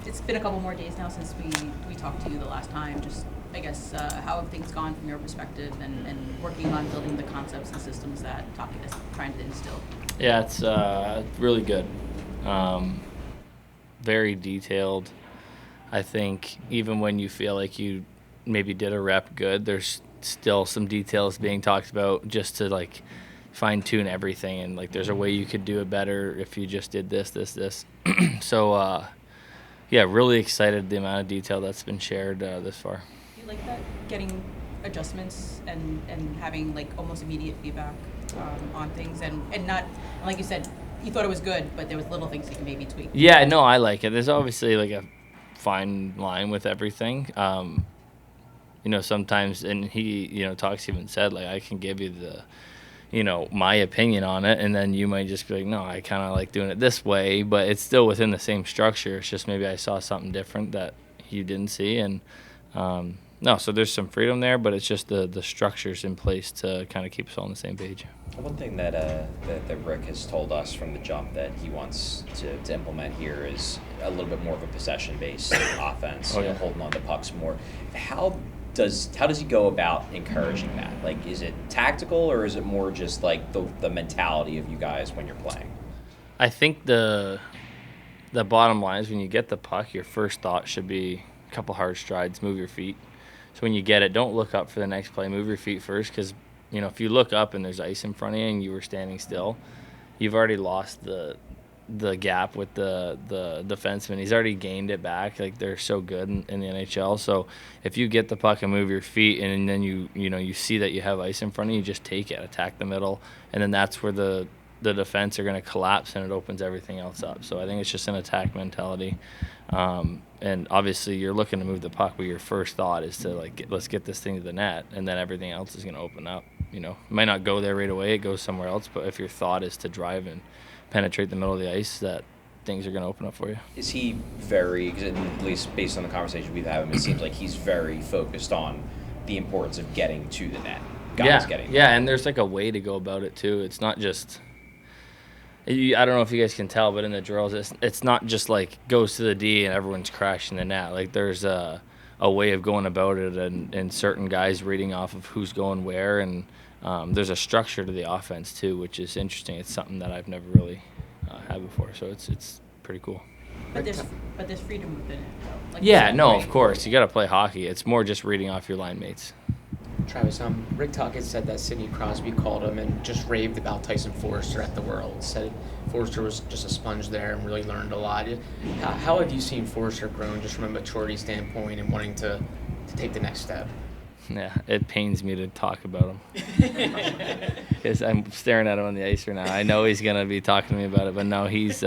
it's been a couple more days now since we talked to you the last time. Just, I guess, how have things gone from your perspective and working on building the concepts and systems that Taki is trying to instill? Yeah, it's really good. Very detailed. I think even when you feel like you maybe did a rep good, there's still some details being talked about just to like fine tune everything, and like there's a way you could do it better if you just did this. So yeah, really excited the amount of detail that's been shared this far. Do you like that, getting adjustments and having like almost immediate feedback on things and not, like you said, you thought it was good, but there was little things you can maybe tweak. Yeah, no, I like it. There's obviously like a fine line with everything. Sometimes, and he, talks even said, like, I can give you my opinion on it, and then you might just be like, no, I kind of like doing it this way, but it's still within the same structure. It's just maybe I saw something different that you didn't see, and no, so there's some freedom there, but it's just the structures in place to kind of keep us all on the same page. One thing that Rick has told us from the jump that he wants to implement here is a little bit more of a possession-based offense, holding on to pucks more. How does he go about encouraging that? Like, is it tactical, or is it more just like the mentality of you guys when you're playing? I think the bottom line is when you get the puck, your first thought should be a couple hard strides, move your feet. So when you get it, don't look up for the next play. Move your feet first, because if you look up and there's ice in front of you and you were standing still, you've already lost the gap with the defenseman. He's already gained it back. Like, they're so good in the NHL. So if you get the puck and move your feet, and then you see that you have ice in front of you, just take it, attack the middle, and then that's where the defense are going to collapse, and it opens everything else up. So I think it's just an attack mentality. And obviously you're looking to move the puck, but your first thought is to let's get this thing to the net, and then everything else is going to open up. It might not go there right away, it goes somewhere else, but if your thought is to drive and penetrate the middle of the ice, that things are going to open up for you. Is he very, at least based on the conversation we've had with him, it seems like he's very focused on the importance of getting to the net. Yeah, and there's like a way to go about it too. It's not just, I don't know if you guys can tell, but in the drills, it's not just like goes to the D and everyone's crashing the net. Like, there's a way of going about it, and certain guys reading off of who's going where, and there's a structure to the offense too, which is interesting. It's something that I've never really had before, so it's pretty cool. But there's freedom within it, though. Like, of course, you got to play hockey. It's more just reading off your line mates. Travis, Rick Tocchet said that Sidney Crosby called him and just raved about Tyson Forester at the World. Said Forester was just a sponge there and really learned a lot. How have you seen Forester grown just from a maturity standpoint and wanting to take the next step? Yeah, it pains me to talk about him because I'm staring at him on the ice right now. I know he's going to be talking to me about it, but no, he's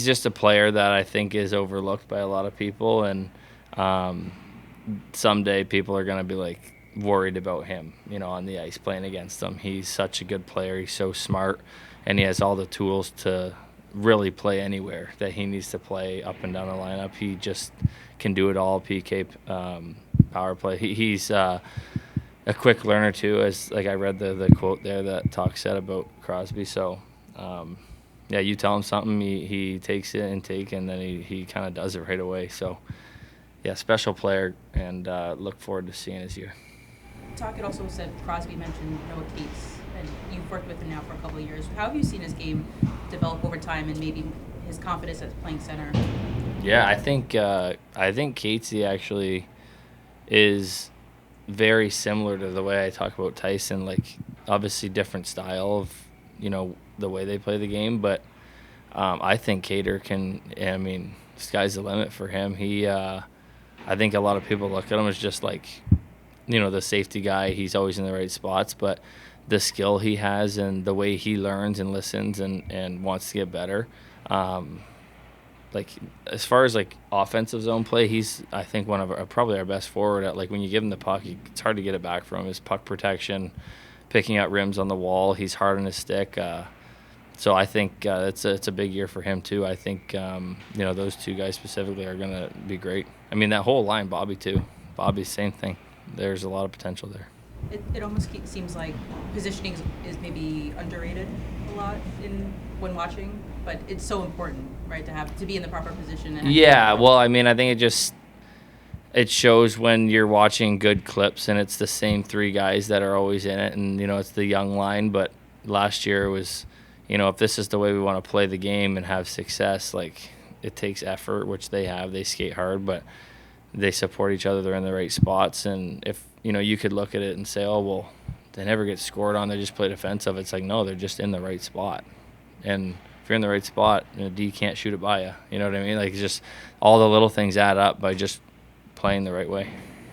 just a player that I think is overlooked by a lot of people, and someday people are going to be like worried about him, on the ice playing against them. He's such a good player. He's so smart, and he has all the tools to really play anywhere that he needs to play up and down the lineup. He just can do it all. PK, power play. He's a quick learner too, as like I read the quote there that Talk said about Crosby. So yeah, you tell him something, he takes it and then he kind of does it right away. So yeah, special player, and look forward to seeing his year. Tocchet also said Crosby mentioned Noah Cates, and you've worked with him now for a couple of years. How have you seen his game develop over time, and maybe his confidence as playing center? Yeah, I think Catesy actually is very similar to the way I talk about Tyson. Like, obviously different style of the way they play the game, but I think Cater can. I mean, sky's the limit for him. I think a lot of people look at him as just like, the safety guy. He's always in the right spots, but the skill he has and the way he learns and listens and wants to get better. Like, as far as like offensive zone play, he's, I think, one of probably our best forward at, like, when you give him the puck, it's hard to get it back from him. His puck protection, picking out rims on the wall, he's hard on his stick. So I think it's a big year for him too. I think those two guys specifically are going to be great. I mean, that whole line, Bobby too. Bobby, same thing. There's a lot of potential there. It almost seems like positioning is maybe underrated a lot when watching, but it's so important, right, to be in the proper position. And Yeah, well, I mean, I think it shows when you're watching good clips and it's the same three guys that are always in it, and it's the young line. But last year was, if this is the way we want to play the game and have success, like, it takes effort, which they have. They skate hard, but they support each other. They're in the right spots. And if you could look at it and say, oh well, they never get scored on, they just play defensive. It's like, no, they're just in the right spot. And if you're in the right spot, D can't shoot it by you. You know what I mean? Like, it's just all the little things add up by just playing the right way.